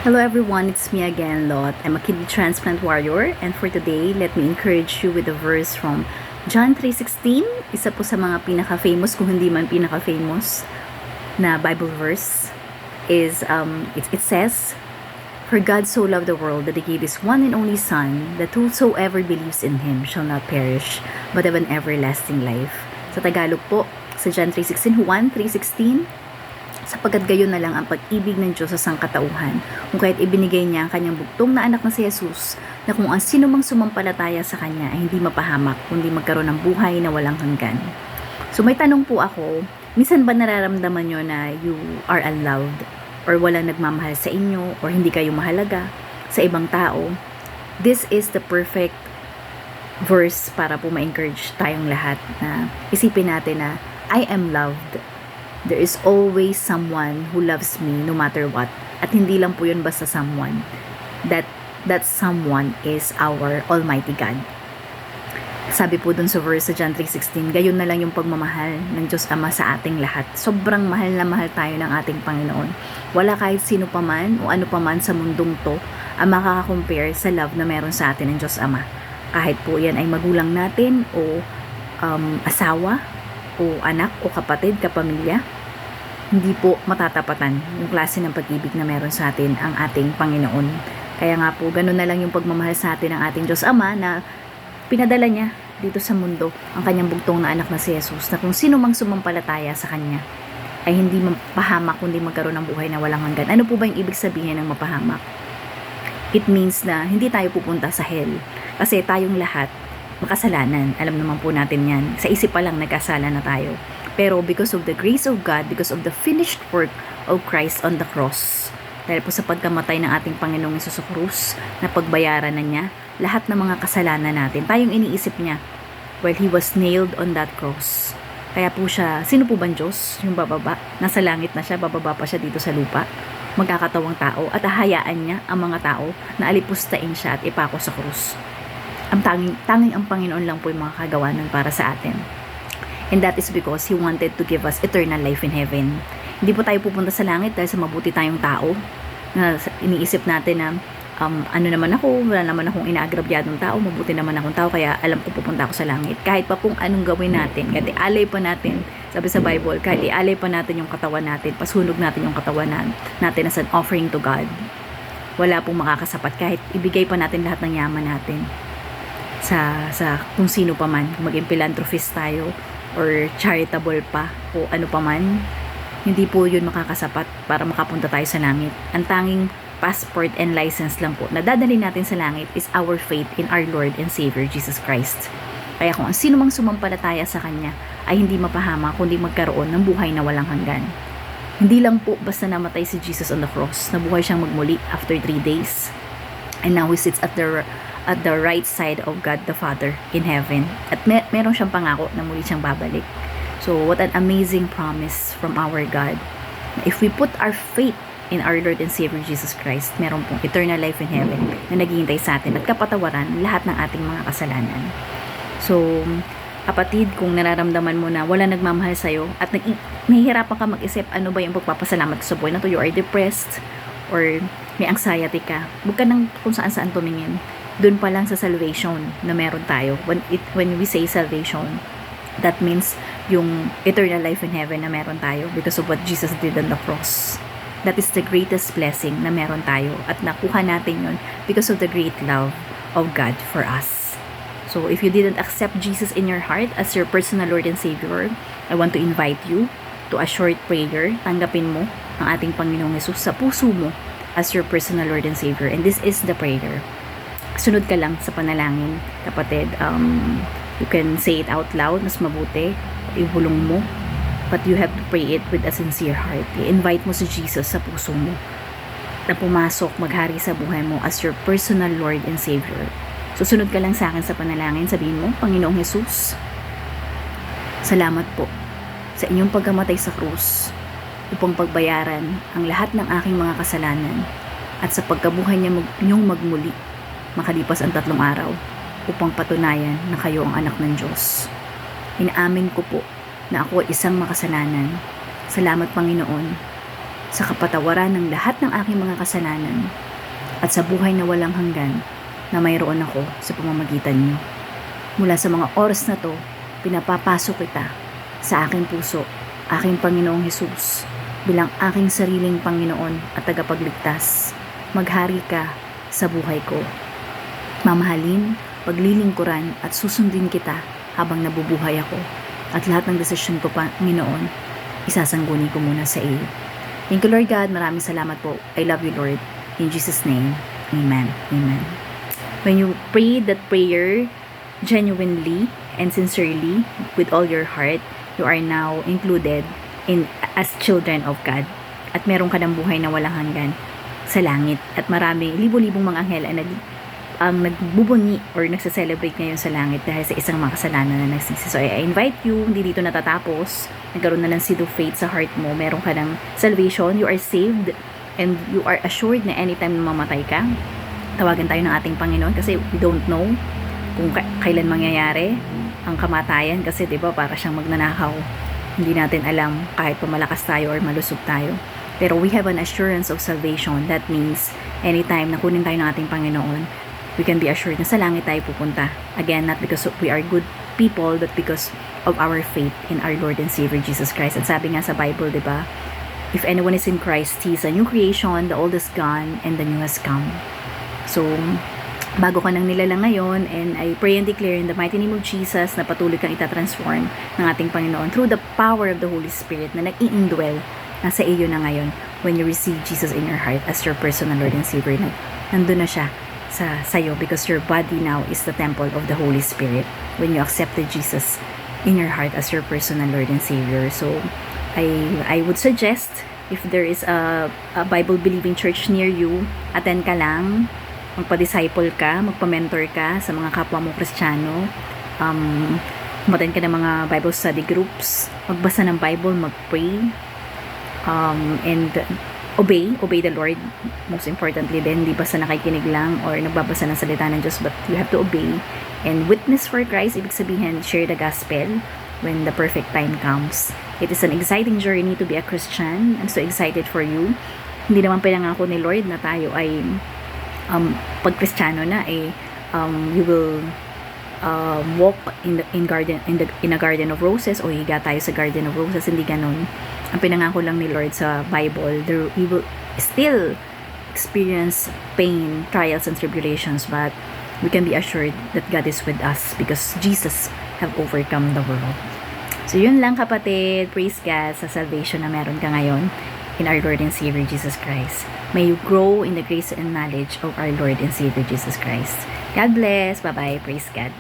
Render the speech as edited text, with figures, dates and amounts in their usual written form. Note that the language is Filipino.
Hello everyone, it's me again, Lot. I'm a kidney transplant warrior, and for today, let me encourage you with a verse from John 3:16. Isa po sa mga pinaka-famous, kung hindi man pinaka-famous na Bible verse is it says, "For God so loved the world that He gave His one and only Son, that whosoever believes in Him shall not perish, but have an everlasting life." Sa Tagalog po, sa John 3:16, Juan 3:16, sapagkat gayon na lang ang pag-ibig ng Diyos sa sangkatauhan, kung kahit ibinigay niya ang kanyang bugtong na anak na si Jesus, na kung ang sino mang sumampalataya sa kanya ay hindi mapahamak, kundi magkaroon ng buhay na walang hanggan. So may tanong po ako, minsan ba nararamdaman nyo na you are unloved, or walang nagmamahal sa inyo, or hindi kayo mahalaga sa ibang tao? This is the perfect verse para po ma-encourage tayong lahat na isipin natin na I am loved. There is always someone who loves me no matter what. At hindi lang po yun basta someone. That someone is our Almighty God. Sabi po dun sa verse sa John 3:16, gayon na lang yung pagmamahal ng Diyos Ama sa ating lahat. Sobrang mahal na mahal tayo ng ating Panginoon. Wala kahit sino pa man o ano pa man sa mundong to ang makaka-compare sa love na meron sa atin ng Diyos Ama. Kahit po yan ay magulang natin o asawa o anak o kapatid, kapamilya, hindi po matatapatan yung klase ng pag-ibig na meron sa atin ang ating Panginoon. Kaya nga po, ganun na lang yung pagmamahal sa atin ng ating Diyos Ama na pinadala niya dito sa mundo ang kanyang bugtong na anak na si Jesus, na kung sino mang sumampalataya sa kanya ay hindi mapahamak kundi magkaroon ng buhay na walang hanggan. Ano po ba yung ibig sabihin ng mapahamak? It means na hindi tayo pupunta sa hell kasi tayong lahat makasalanan. Alam naman po natin yan. Sa isip pa lang nagkasala na tayo. Pero because of the grace of God, because of the finished work of Christ on the cross, dahil po sa pagkamatay ng ating Panginoong Hesus sa krus, na pagbayaran na niya lahat ng mga kasalanan natin, tayong iniisip niya while He was nailed on that cross. Kaya po siya, sino po ba Diyos? Yung bababa, nasa langit na siya, bababa pa siya dito sa lupa, magkakatawang tao, at hahayaan niya ang mga tao na alipustain siya at ipako sa krus. Ang tanging ang Panginoon lang po yung makakagawa nun para sa atin. And that is because He wanted to give us eternal life in heaven. Hindi po tayo pupunta sa langit dahil sa mabuti tayong tao, na iniisip natin na ano naman ako, wala naman akong inaagrabyadong tao, mabuti naman akong tao, kaya alam ko pupunta ako sa langit. Kahit pa pong anong gawin natin, kahit ialay pa natin, sabi sa Bible, kahit ialay pa natin yung katawan natin, pasunog natin yung katawan natin as an offering to God, wala pong makakasapat kahit ibigay pa natin lahat ng yaman natin sa kung sino pa man, kung maging philanthropist tayo or charitable pa o ano pa man, hindi po yun makakasapat para makapunta tayo sa langit. Ang tanging passport and license lang po na dadalhin natin sa langit is our faith in our Lord and Savior Jesus Christ. Kaya kung ang sino mang sumampalataya sa Kanya ay hindi mapahama kundi magkaroon ng buhay na walang hanggan. Hindi lang po basta namatay si Jesus on the cross, nabuhay siyang magmuli after 3 days, and now He sits at the right side of God the Father in heaven. At meron siyang pangako na muli siyang babalik. So, what an amazing promise from our God. If we put our faith in our Lord and Savior Jesus Christ, meron pong eternal life in heaven na naghihintay sa atin at kapatawaran lahat ng ating mga kasalanan. So, kapatid, kung nararamdaman mo na wala nagmamahal sa'yo at nahihirapan ka mag-isip ano ba yung pagpapasalamat sa buhay na to, you are depressed or may anxiety ka, huwag ka nang kung saan-saan tumingin. Doon pa lang sa salvation na meron tayo. When we say salvation, that means yung eternal life in heaven na meron tayo because of what Jesus did on the cross. That is the greatest blessing na meron tayo at nakuha natin yun because of the great love of God for us. So if you didn't accept Jesus in your heart as your personal Lord and Savior, I want to invite you to a short prayer. Tanggapin mo ang ating Panginoong Hesus sa puso mo as your personal Lord and Savior. And this is the prayer. Sunod ka lang sa panalangin, kapatid. You can say it out loud, mas mabuti, ibulong mo, but you have to pray it with a sincere heart. I-invite mo si Jesus sa puso mo na pumasok, maghari sa buhay mo as your personal Lord and Savior. Susunod ka lang sa akin sa panalangin, sabihin mo, Panginoong Hesus, salamat po sa inyong pagkamatay sa krus upang pagbayaran ang lahat ng aking mga kasalanan at sa pagkabuhay niyong magmuli makalipas ang 3 araw upang patunayan na kayo ang anak ng Diyos. Inaamin ko po na ako ay isang makasalanan. Salamat Panginoon sa kapatawaran ng lahat ng aking mga kasalanan, at sa buhay na walang hanggan na mayroon ako sa pamamagitan niyo. Mula sa mga oras na to, pinapapasok kita sa aking puso, aking Panginoong Hesus, bilang aking sariling Panginoon at tagapagligtas. Maghari ka sa buhay ko. Mamahalin, paglilingkuran at susundin kita habang nabubuhay ako. At lahat ng desisyon ko, Panginoon, isasangguni ko muna sa iyo. Thank you, Lord God. Maraming salamat po. I love you, Lord. In Jesus' name, amen. Amen. When you pray that prayer genuinely and sincerely with all your heart, you are now included as children of God. At meron ka ng buhay na walang hanggan sa langit. At marami, libo-libong mga anghel ang nagbubunyi or nagsa-celebrate ngayon sa langit dahil sa isang makasalanan na nagsisi. So I invite you, hindi dito natatapos. Nagkaroon na ng seed of faith sa heart mo. Meron ka ng salvation. You are saved and you are assured na anytime na mamatay ka, tawagan tayo ng ating Panginoon kasi we don't know kung kailan mangyayari ang kamatayan kasi 'di ba para siyang magnanakaw. Hindi natin alam kahit pumalakas tayo or malusog tayo. Pero we have an assurance of salvation. That means anytime na kunin tayo ng ating Panginoon, we can be assured na sa langit tayo pupunta. Again, not because we are good people, but because of our faith in our Lord and Savior Jesus Christ. At sabi nga sa Bible, 'di ba? If anyone is in Christ, he is a new creation, the old is gone, and the new has come. So, bago ka nang nilalang ngayon, and I pray and declare in the mighty name of Jesus na patuloy kang itatransform ng ating Panginoon through the power of the Holy Spirit na nag-i-indwell nasa iyo na ngayon when you receive Jesus in your heart as your personal Lord and Savior. Nandun na siya sa iyo because your body now is the temple of the Holy Spirit when you accepted Jesus in your heart as your personal Lord and Savior. So, I would suggest if there is a Bible-believing church near you, attend ka lang, magpa-disciple ka, magpa-mentor ka sa mga kapwa mo Kristiyano, umattend ka ng mga Bible study groups, magbasa ng Bible, mag-pray, and obey the Lord. Most importantly din, hindi basta nakikinig lang or nagbabasa ng salita ng Diyos, but you have to obey and witness for Christ. Ibig sabihin, share the gospel when the perfect time comes. It is an exciting journey to be a Christian. I'm so excited for you. Hindi naman pinangako ni Lord na tayo ay pag Kristiyano na you will walk in a garden of roses o higa tayo sa garden of roses. Hindi ganun. Ang pinangako lang ni Lord sa Bible, we will still experience pain, trials and tribulations, but we can be assured that God is with us because Jesus have overcome the world. So yun lang kapatid, praise God sa salvation na meron ka ngayon in our Lord and Savior Jesus Christ. May you grow in the grace and knowledge of our Lord and Savior Jesus Christ. God bless. Bye-bye. Praise God.